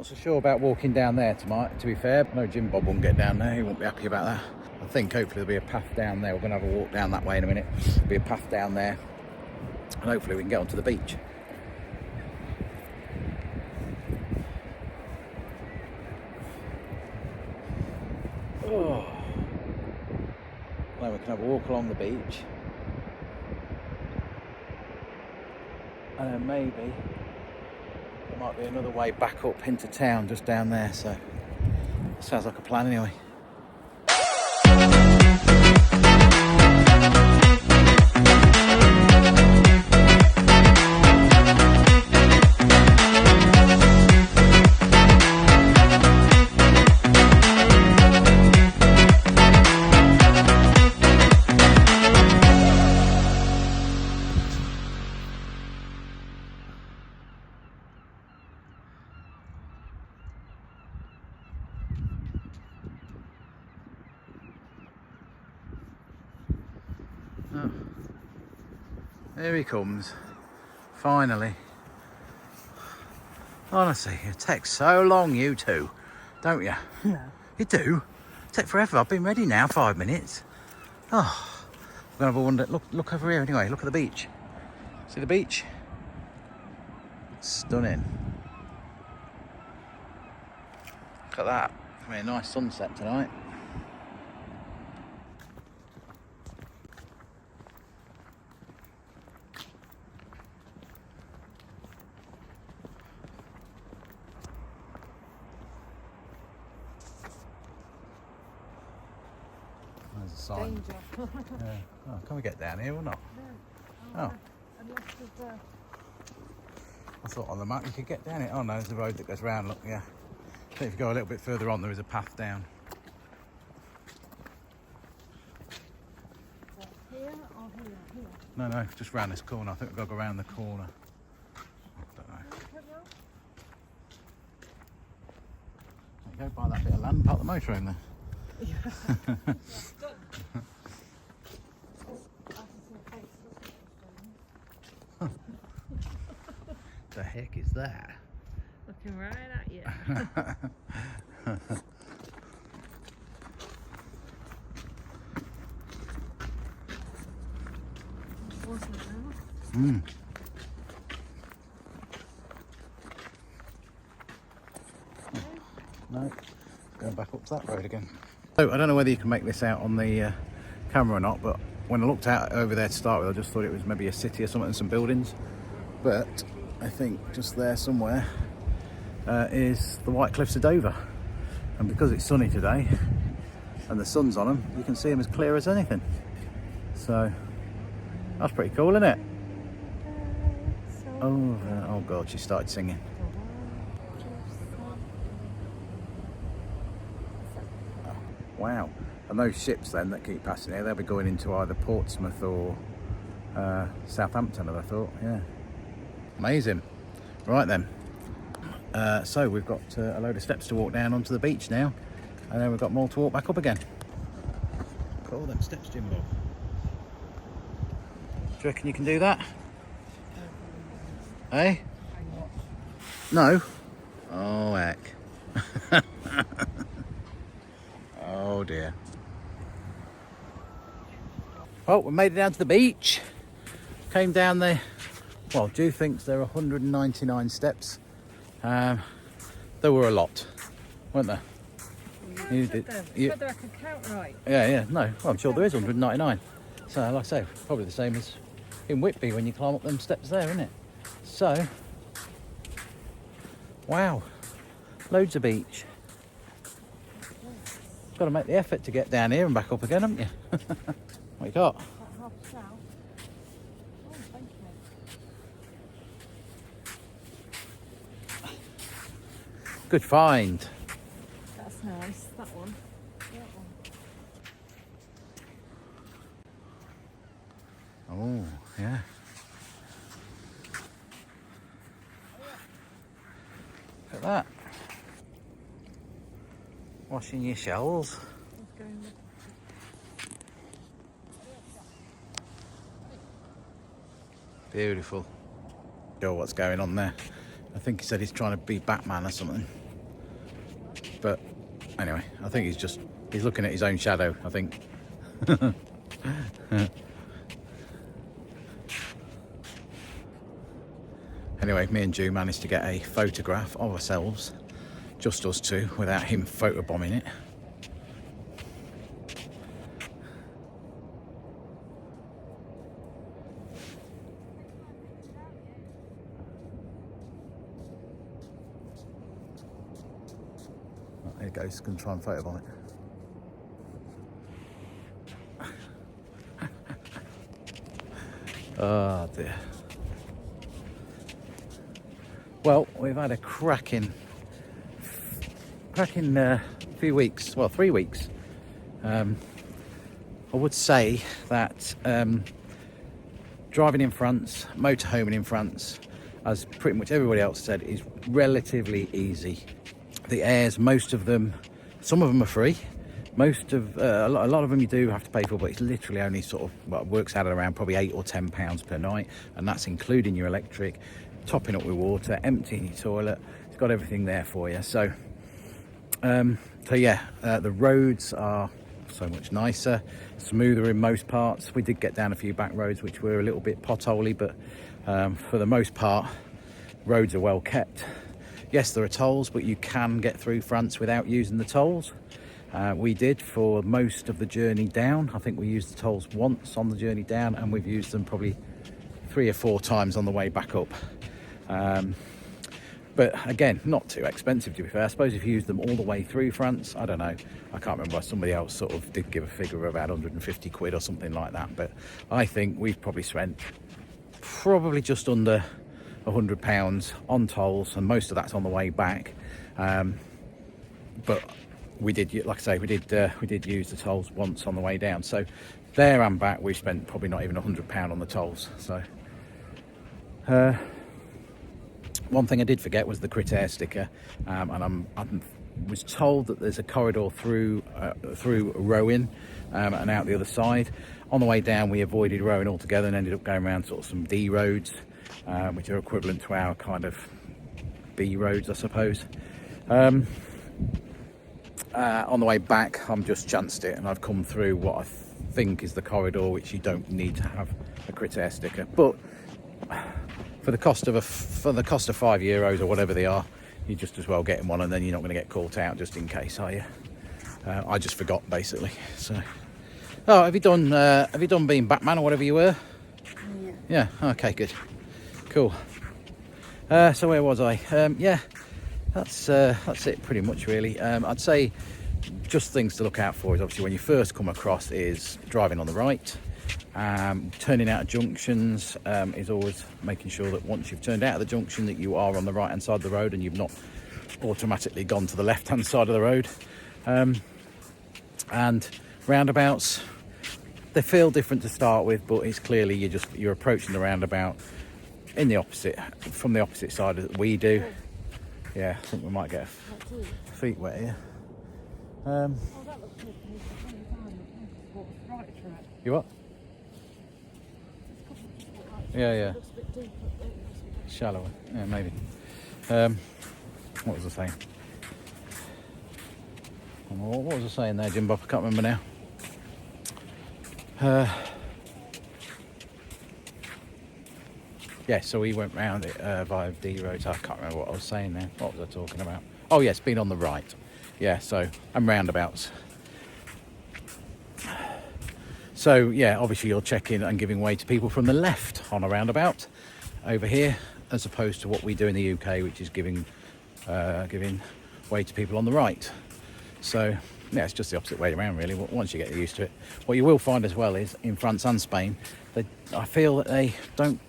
Not so sure about walking down there tonight, to be fair. I know Jimbob won't get down there, he won't be happy about that. I think hopefully there'll be a path down there. We're going to have a walk down that way in a minute. There'll be a path down there, and hopefully we can get onto the beach. Oh. Then we can have a walk along the beach. And then maybe there might be another way back up into town just down there, so sounds like a plan anyway. Oh, here he comes, finally. Honestly, it takes so long, you two, don't you? Yeah. You do? It takes forever. I've been ready now, 5 minutes. Oh, I'm gonna have a wander. Look over here anyway. Look at the beach. See the beach? Stunning. Look at that. I mean, a nice sunset tonight. There's a sign. Danger. Yeah. Oh, can we get down here or not? No. Oh. Unless there's I thought on the map you could get down it. Oh no, there's the road that goes round, look, yeah. I think if you go a little bit further on, there is a path down. here or here? Here. No, no, just round this corner. I think we've got to go around the corner. I don't know. There you go, buy that bit of land, park the motorhome there. Yeah. The heck is that? Looking right at you. Wasn't it now? Mm. No, going back up to that road again. So I don't know whether you can make this out on the camera or not, but when I looked out over there to start with, I just thought it was maybe a city or something and some buildings. But I think just there somewhere is the White Cliffs of Dover. And because it's sunny today and the sun's on them, you can see them as clear as anything. So that's pretty cool, isn't it? Oh God, she started singing. Oh, wow. And those ships then that keep passing here, they'll be going into either Portsmouth or Southampton, I thought, yeah. Amazing. Right then. So we've got a load of steps to walk down onto the beach now, and then we've got more to walk back up again. Cool, them steps, Jimbo. Do you reckon you can do that? Hey? No? Oh heck. Oh dear. Well, we made it down to the beach. Came down there. Well, Ju thinks there are 199 steps. There were a lot, weren't there? You did. You said I could count right. Yeah. No, well, I'm sure there is 199. So, like I say, probably the same as in Whitby when you climb up them steps there, isn't it? So, wow, loads of beach. Got to make the effort to get down here and back up again, haven't you? What you got? Half south. Oh, thank you. Good find. That's nice, that one. That one. Oh, yeah. Look at that. Washing your shells. Let's go in there. Beautiful. Sure what's going on there. I think he said he's trying to be Batman or something. But anyway, I think he's looking at his own shadow, I think. Anyway, me and Ju managed to get a photograph of ourselves, just us two, without him photobombing it. There he goes, going to try and photobomb it. Oh dear. Well, we've had a cracking few weeks, well 3 weeks. I would say that driving in France, motorhoming in France, as pretty much everybody else said, is relatively easy. The airs, most of them, some of them are free. A lot of them you do have to pay for, but it's literally only sort of, well, it works out at around probably £8 or £10 per night, and that's including your electric, topping up with water, emptying your toilet. It's got everything there for you. So yeah, the roads are so much nicer, smoother in most parts. We did get down a few back roads which were a little bit potholy, but for the most part, roads are well kept. Yes, there are tolls, but you can get through France without using the tolls. We did for most of the journey down. I think we used the tolls once on the journey down, and we've used them probably 3 or 4 times on the way back up. But again, not too expensive, to be fair. I suppose if you use them all the way through France, I don't know, I can't remember, somebody else sort of did give a figure of about 150 quid or something like that, but I think we've probably spent probably just under £100 on tolls, and most of that's on the way back. But we did, like I say, we did use the tolls once on the way down, so there and back we spent probably not even £100 on the tolls. So one thing I did forget was the crit air sticker, and I was told that there's a corridor through Rowan and out the other side. On the way down we avoided Rowan altogether and ended up going around sort of some D roads, which are equivalent to our kind of B roads, I suppose. On the way back, I'm just chanced it, and I've come through what I think is the corridor, which you don't need to have a crit air sticker. But for the cost of €5 or whatever they are, you just as well getting one, and then you're not going to get caught out just in case, are you? I just forgot basically. So, oh, have you done being Batman or whatever you were? Yeah. Yeah. Okay. Good. Cool. So where was I? Yeah. That's it pretty much really. I'd say just things to look out for is obviously when you first come across is driving on the right. Turning out of junctions is always making sure that once you've turned out of the junction that you are on the right hand side of the road and you've not automatically gone to the left hand side of the road. And roundabouts, they feel different to start with, but it's clearly you're approaching the roundabout from the opposite side that we do. Yeah, I think we might get feet wet here. Oh, that looks good. You what? Yeah. Looks a bit deep up there. Shallower. Yeah, maybe. What was I saying? What was I saying there, Jimbob? I can't remember now. Yeah, so we went round it via D roads. I can't remember what I was saying there. What was I talking about? Oh yes, being on the right. Yeah, so and roundabouts. So yeah, obviously you're checking and giving way to people from the left on a roundabout over here, as opposed to what we do in the UK, which is giving way to people on the right. So yeah, it's just the opposite way around really. Once you get used to it, what you will find as well is in France and Spain, I feel that they don't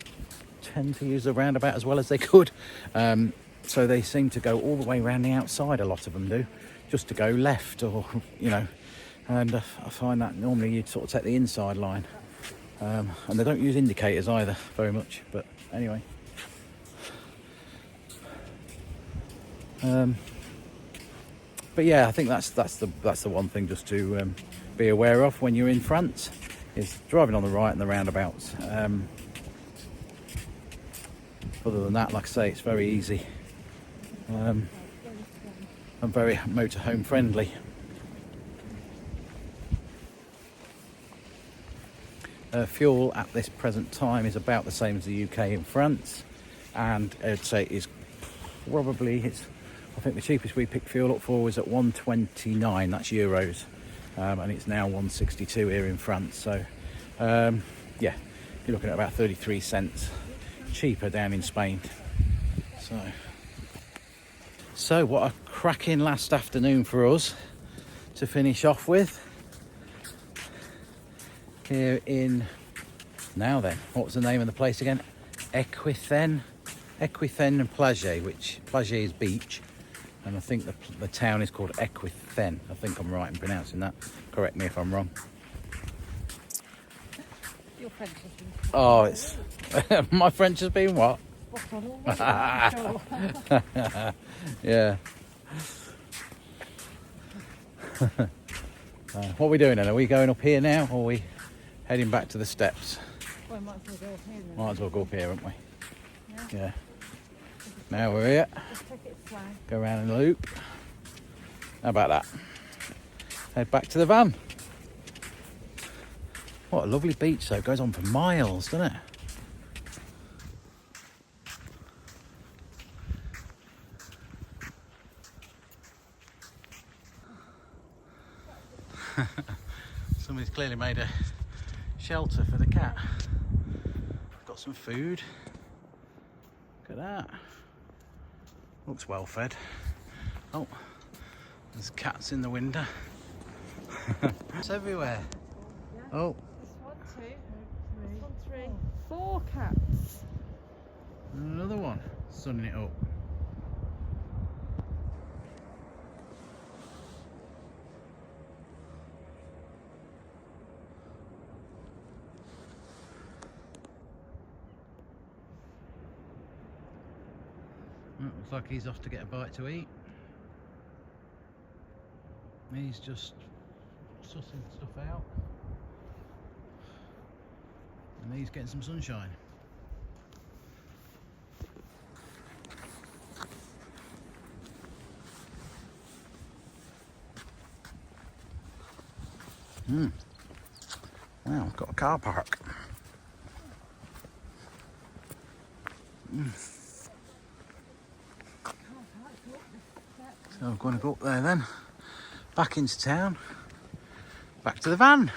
tend to use the roundabout as well as they could. So they seem to go all the way around the outside. A lot of them do, just to go left, or and I find that normally you'd sort of take the inside line, and they don't use indicators either very much. But anyway, but yeah, I think that's the one thing just to be aware of when you're in France, is driving on the right and the roundabouts. Other than that, like I say, it's very easy. and very motorhome friendly. Fuel at this present time is about the same as the UK and France, and I'd say is probably I think the cheapest we picked fuel up for was at 129, that's euros, and it's now 162 here in France. So yeah, you're looking at about 33 cents cheaper down in Spain. So what a cracking last afternoon for us to finish off with. Here in, now then, what was the name of the place again? Equithen and Plage, which Plage is beach, and I think the town is called Equithen. I think I'm right in pronouncing that. Correct me if I'm wrong. Your French has been Oh, it's my French has been what? Yeah. What are we doing then? Are we going up here now, or are we heading back to the steps? Well, might as well go up here then. Might as well go up here, haven't we? Yeah. Yeah. Now we're here. Just take it slow. Go around in a loop. How about that? Head back to the van. What a lovely beach though. It goes on for miles, doesn't it? Somebody's clearly made a shelter for the cat. Got some food. Look at that. Looks well fed. Oh, there's cats in the window. It's everywhere. Oh, This one, 2, 3, 4 cats. and another one sunning it up. Looks like he's off to get a bite to eat. He's just sussing stuff out. And he's getting some sunshine. Wow, got a car park. So I'm going to go up there then, back into town, back to the van.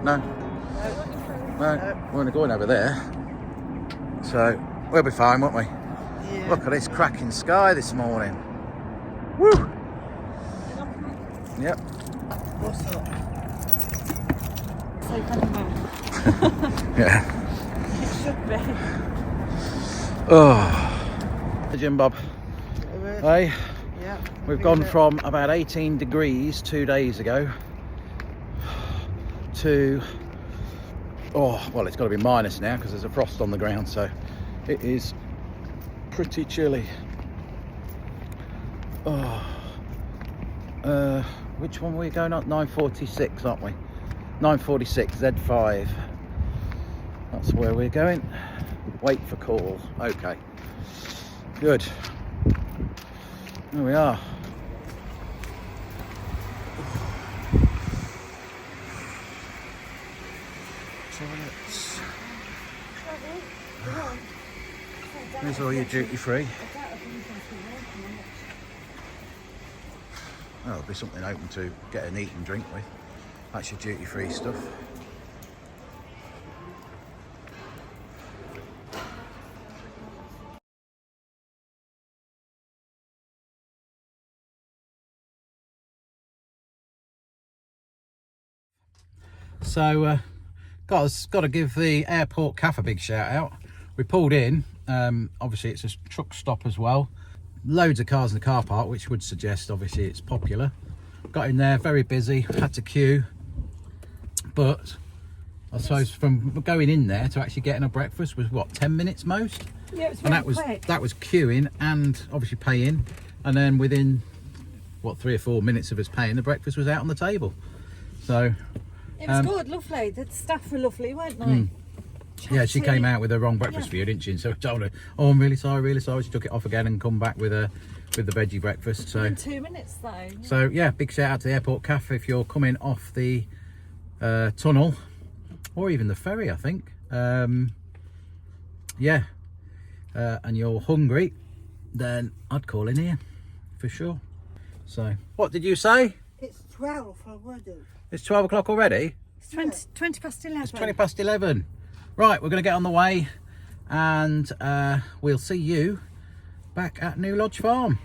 No, we're only going over there, so we'll be fine, won't we? Yeah. Look at this cracking sky this morning. Woo! Yep. What's up? So kind of Yeah. It should be. Oh. Jimbob. Hey, Yeah. we've gone from about 18 degrees 2 days ago to, oh, well, it's got to be minus now because there's a frost on the ground, so it is pretty chilly. Oh, which one were we going up? 946, aren't we? 946 Z5. That's where we're going. Wait for call. Okay, good. There we are. Toilets. There's all your duty free. Well, there'll be something open to get an eat and drink with. That's your duty free stuff. So got to give the airport cafe a big shout out. We pulled in, obviously it's a truck stop as well, loads of cars in the car park, which would suggest obviously it's popular. Got in there, very busy, had to queue, but I suppose from going in there to actually getting a breakfast was what, 10 minutes most? Yeah, it was And very quick. that was queuing and obviously paying, and then within what, 3 or 4 minutes of us paying, the breakfast was out on the table. So It was good, lovely. The staff were lovely, weren't they? yeah, she Chatty. came out with the wrong breakfast for you, didn't she? And so I told her, oh, I'm really sorry, really sorry. She took it off again and come back with the veggie breakfast. So In 2 minutes though. Yeah. so yeah, big shout out to the airport cafe if you're coming off the tunnel or even the ferry, I think. Yeah, and you're hungry, then I'd call in here for sure. So what did you say? It's 12 already. It's 12 o'clock already? It's 20 past 11. It's 20 past 11. Right, we're going to get on the way, and we'll see you back at New Lodge Farm.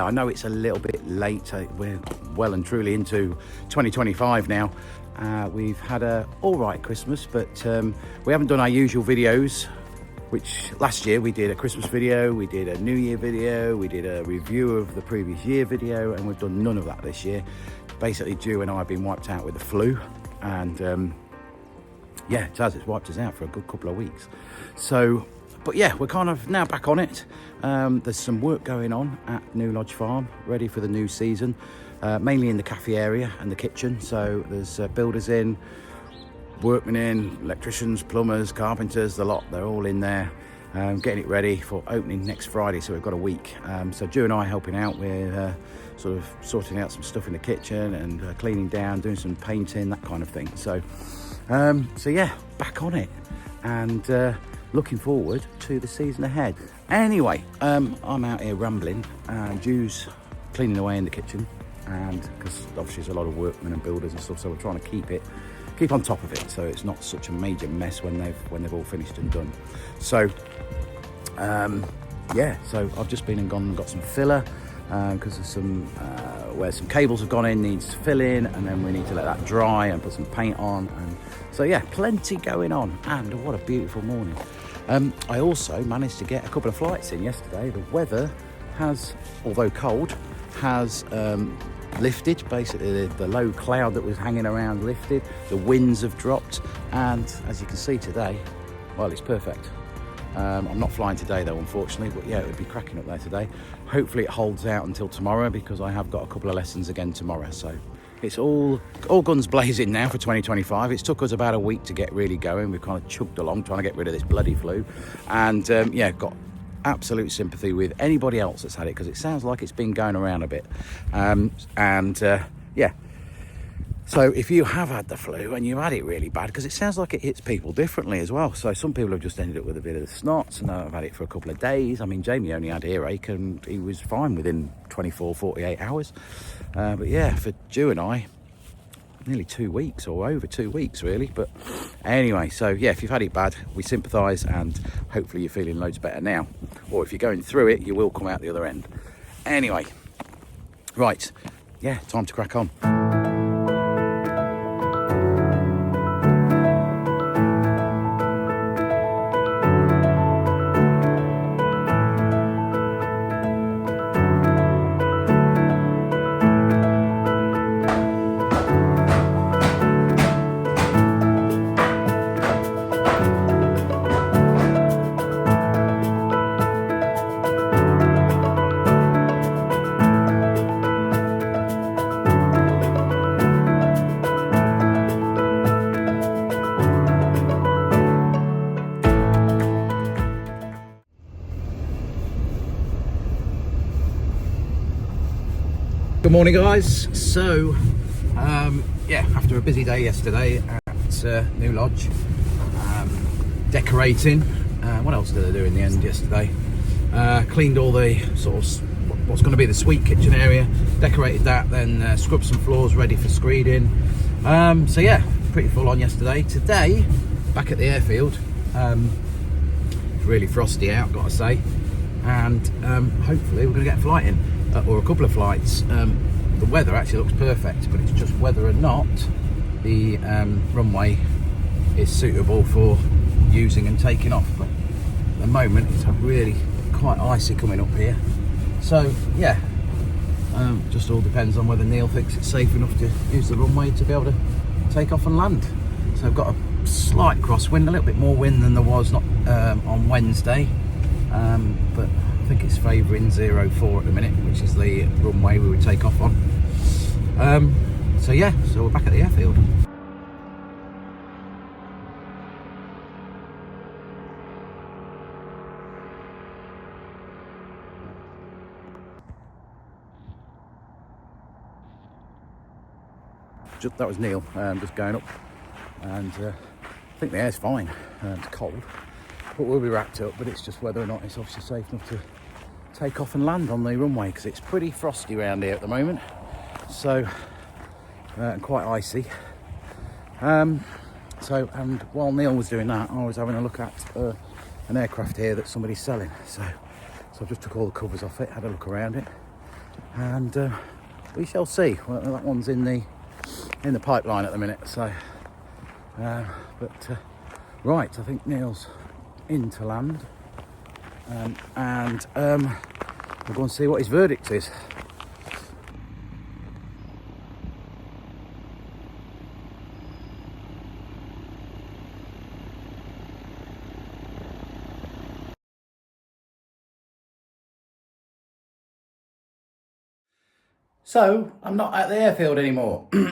I know it's a little bit late. We're well and truly into 2025 now. We've had a all right Christmas, but we haven't done our usual videos, which last year we did a Christmas video, we did a New Year video, we did a review of the previous year video, and we've done none of that this year. Basically, Ju and I have been wiped out with the flu, and yeah, it's wiped us out for a good couple of weeks. So, but yeah, we're kind of now back on it. There's some work going on at New Lodge Farm, ready for the new season, mainly in the cafe area and the kitchen. So there's builders in, workmen in, electricians, plumbers, carpenters, the lot. They're all in there, getting it ready for opening next Friday. So we've got a week. So Ju and I helping out. We're sort of sorting out some stuff in the kitchen and cleaning down, doing some painting, that kind of thing. So, so yeah, back on it, and looking forward to the season ahead. Anyway, I'm out here rambling, and Ju's cleaning away in the kitchen, and because obviously there's a lot of workmen and builders and stuff, so we're trying to keep on top of it, so it's not such a major mess when they've all finished and done. So yeah, so I've just been and gone and got some filler, because there's some where some cables have gone in, needs filling, and then we need to let that dry and put some paint on. And so yeah, plenty going on, and what a beautiful morning. I also managed to get a couple of flights in yesterday. The weather has, although cold, has lifted. Basically the low cloud that was hanging around lifted, the winds have dropped, and as you can see today, well, it's perfect. I'm not flying today though, unfortunately, but yeah, it would be cracking up there today. Hopefully it holds out until tomorrow, because I have got a couple of lessons again tomorrow. So it's all guns blazing now for 2025. It's took us about a week to get really going. We've kind of chugged along trying to get rid of this bloody flu, and yeah, got absolute sympathy with anybody else that's had it, because it sounds like it's been going around a bit. Yeah, so if you have had the flu and you've had it really bad, because it sounds like it hits people differently as well. So some people have just ended up with a bit of the snots, and I've had it for a couple of days. I mean, Jamie only had earache and he was fine within 24, 48 hours. But yeah, for Ju and I, nearly 2 weeks, or over 2 weeks really. But anyway, so yeah, if you've had it bad, we sympathise, and hopefully you're feeling loads better now. Or if you're going through it, you will come out the other end. Anyway, right, yeah, time to crack on. Good morning, guys. So, yeah, after a busy day yesterday at New Lodge, decorating. What else did I do in the end yesterday? Cleaned all the sort of what's going to be the suite kitchen area, decorated that, then scrubbed some floors ready for screeding. So yeah, pretty full on yesterday. Today, back at the airfield. It's really frosty out, got to say, and hopefully we're going to get a flight in, or a couple of flights. The weather actually looks perfect, but it's just whether or not the runway is suitable for using and taking off. But at the moment it's really quite icy coming up here, so yeah, just all depends on whether Neil thinks it's safe enough to use the runway to be able to take off and land. So I've got a slight crosswind, a little bit more wind than there was on Wednesday, but I think it's favouring 04 at the minute, which is the runway we would take off on. So yeah, so we're back at the airfield. That was Neil, just going up, and I think the air's fine. It's cold, but we'll be wrapped up, but it's just whether or not it's obviously safe enough to take off and land on the runway, because it's pretty frosty around here at the moment, so and quite icy. And while Neil was doing that, I was having a look at an aircraft here that somebody's selling, so I just took all the covers off it, had a look around it, and we shall see. Well, that one's in the pipeline at the minute, so right, I think Neil's in to land, and we'll go and see what his verdict is. So I'm not at the airfield anymore. Bit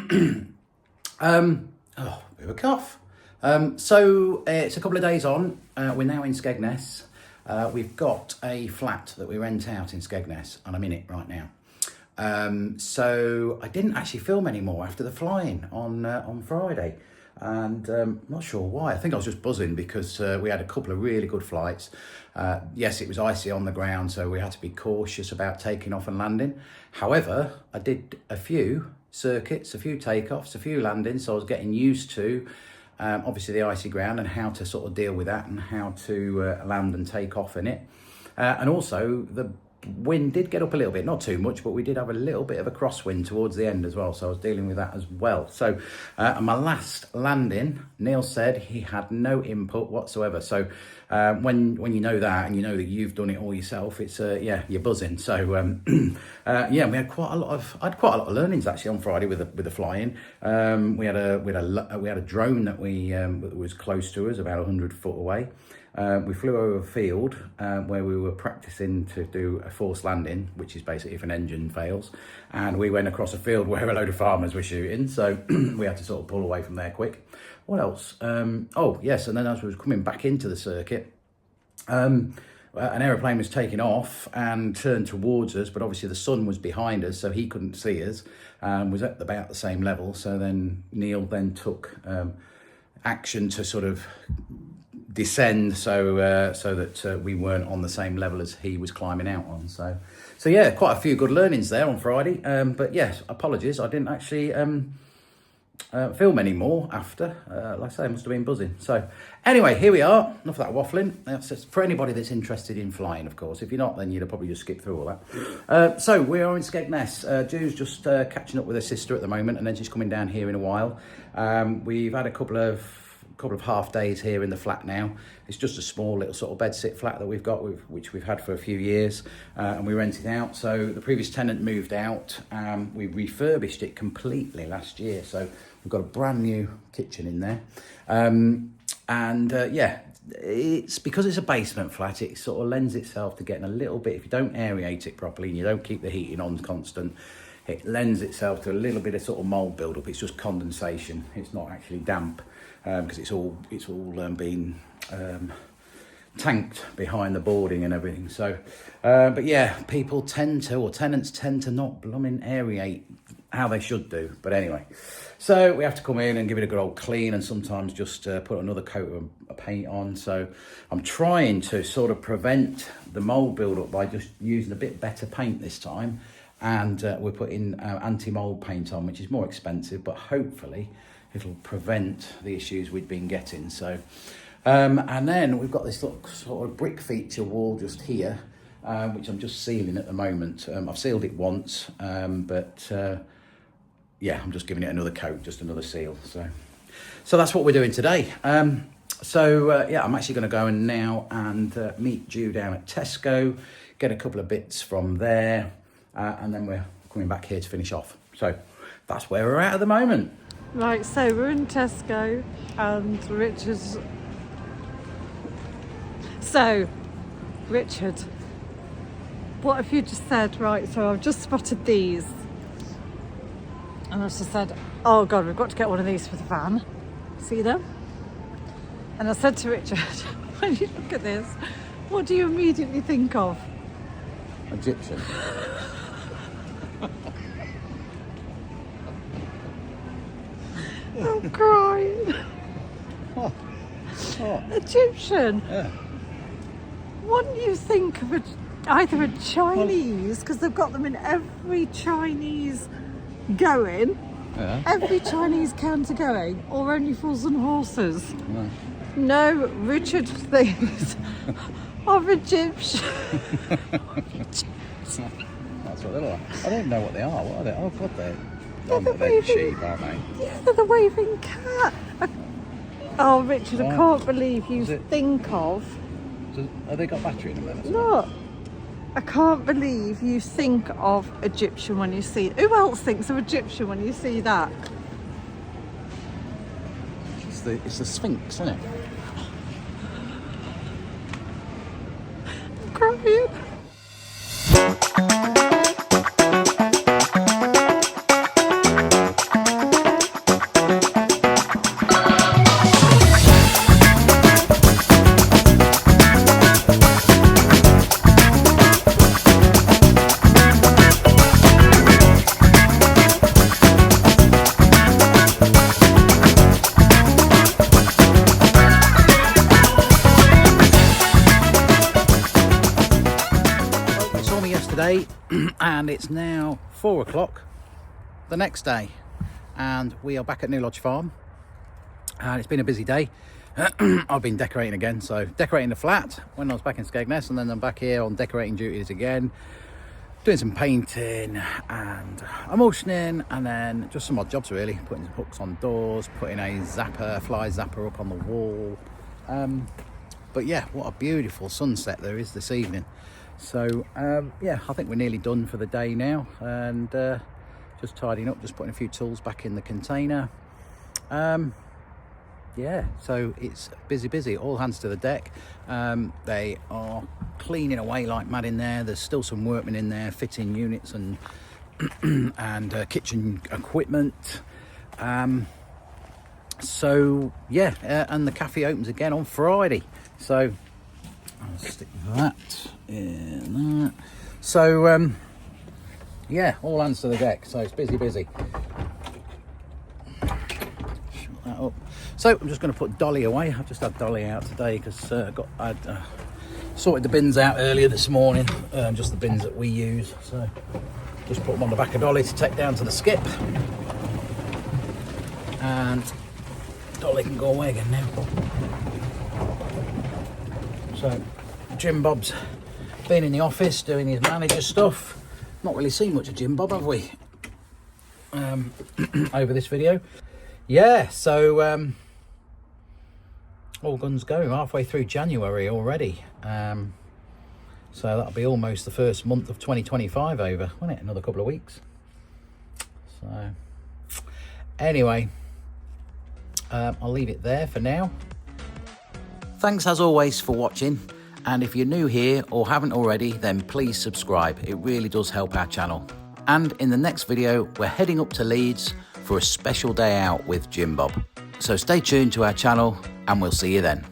of a cough. So it's a couple of days on. We're now in Skegness. We've got a flat that we rent out in Skegness, and I'm in it right now. So I didn't actually film anymore after the flying on Friday, and not sure why. I think I was just buzzing because we had a couple of really good flights. Yes, it was icy on the ground, so we had to be cautious about taking off and landing. However, I did a few circuits, a few takeoffs, a few landings, so I was getting used to obviously the icy ground and how to sort of deal with that and how to land and take off in it. And also the wind did get up a little bit, not too much, but we did have a little bit of a crosswind towards the end as well, so I was dealing with that as well. So my last landing, Neil said he had no input whatsoever. So when you know that, and you know that you've done it all yourself, it's yeah, you're buzzing. So yeah, we had quite a lot of learnings actually on Friday with the flying. We had a drone that that was close to us, about 100 foot away. We flew over a field where we were practicing to do a forced landing, which is basically if an engine fails. And we went across a field where a load of farmers were shooting, so we had to sort of pull away from there quick. What else? Oh, yes, and then as we was coming back into the circuit, an aeroplane was taking off and turned towards us, but obviously the sun was behind us, so he couldn't see us, was at about the same level. So then Neil then took action to sort of descend so that we weren't on the same level as he was climbing out on. So yeah, quite a few good learnings there on Friday. But yes, apologies, I didn't actually film anymore after. Like I say, I must have been buzzing. So anyway, here we are. Enough of that waffling. That's just for anybody that's interested in flying, of course. If you're not, then you'd probably just skip through all that. So we are in Skegness. Ju's just catching up with her sister at the moment, and then she's coming down here in a while. We've had a couple of half days here in the flat now. It's just a small little sort of bed sit flat that we've got, which we've had for a few years, and we rent it out. So the previous tenant moved out. We refurbished it completely last year, so we've got a brand new kitchen in there. Yeah, it's because it's a basement flat, it sort of lends itself to getting a little bit, if you don't aerate it properly and you don't keep the heating on constant, it lends itself to a little bit of sort of mold build-up. It's just condensation, it's not actually damp, because it's all been tanked behind the boarding and everything. So, but yeah, tenants tend to not blooming aerate how they should do. But anyway, so we have to come in and give it a good old clean, and sometimes just put another coat of paint on. So I'm trying to sort of prevent the mold build-up by just using a bit better paint this time. And we're putting anti-mold paint on, which is more expensive, but hopefully it'll prevent the issues we've been getting. So, and then we've got this little sort of brick feature wall just here, which I'm just sealing at the moment. I've sealed it once, but yeah, I'm just giving it another coat, just another seal. So that's what we're doing today. Yeah, I'm actually going to go in now and meet Ju down at Tesco, get a couple of bits from there, and then we're coming back here to finish off. So that's where we're at the moment. Right, so we're in Tesco and Richard, what have you just said? Right, so I've just spotted these. And I just said, oh God, we've got to get one of these for the van. See them? And I said to Richard, when you look at this, what do you immediately think of? Egyptian. I'm crying. Oh. Egyptian. Yeah. Wouldn't you think of either a Chinese, because they've got them in every Chinese going, every Chinese counter going, or only fools and horses? No, Richard thinks of Egyptian. That's what they're like. I don't know what they are. What are they? Oh God, they're sheep, aren't they? Yeah, they're the waving cat. Oh, Richard, I can't believe you think of. So, have they got battery in them then? Look, I can't believe you think of Egyptian when you see. Who else thinks of Egyptian when you see that? It's the Sphinx, isn't it? I'm crying. And it's now 4 o'clock the next day, and we are back at New Lodge Farm, and it's been a busy day. I've been decorating again, so decorating the flat when I was back in Skegness, and then I'm back here on decorating duties again, doing some painting and emulsioning, and then just some odd jobs really, putting some hooks on doors, putting a fly zapper up on the wall. But yeah, what a beautiful sunset there is this evening. So yeah, I think we're nearly done for the day now, and just tidying up, just putting a few tools back in the container. Yeah, so it's busy, all hands to the deck. They are cleaning away like mad in there. There's still some workmen in there fitting units and and kitchen equipment. So yeah, and the cafe opens again on Friday, so I'll stick that in that. So yeah, all hands to the deck, so it's busy. Shut that up. So I'm just going to put Dolly away. I've just had Dolly out today because I'd sorted the bins out earlier this morning, just the bins that we use. So just put them on the back of Dolly to take down to the skip, and Dolly can go away again now. So Jimbob's been in the office doing his manager stuff. Not really seen much of Jimbob, have we? Over this video. Yeah, so all guns go, halfway through January already. So that'll be almost the first month of 2025 over, won't it? Another couple of weeks. So anyway, I'll leave it there for now. Thanks as always for watching, and if you're new here or haven't already, then please subscribe. It really does help our channel. And in the next video, we're heading up to Leeds for a special day out with Jimbob. So stay tuned to our channel, and we'll see you then.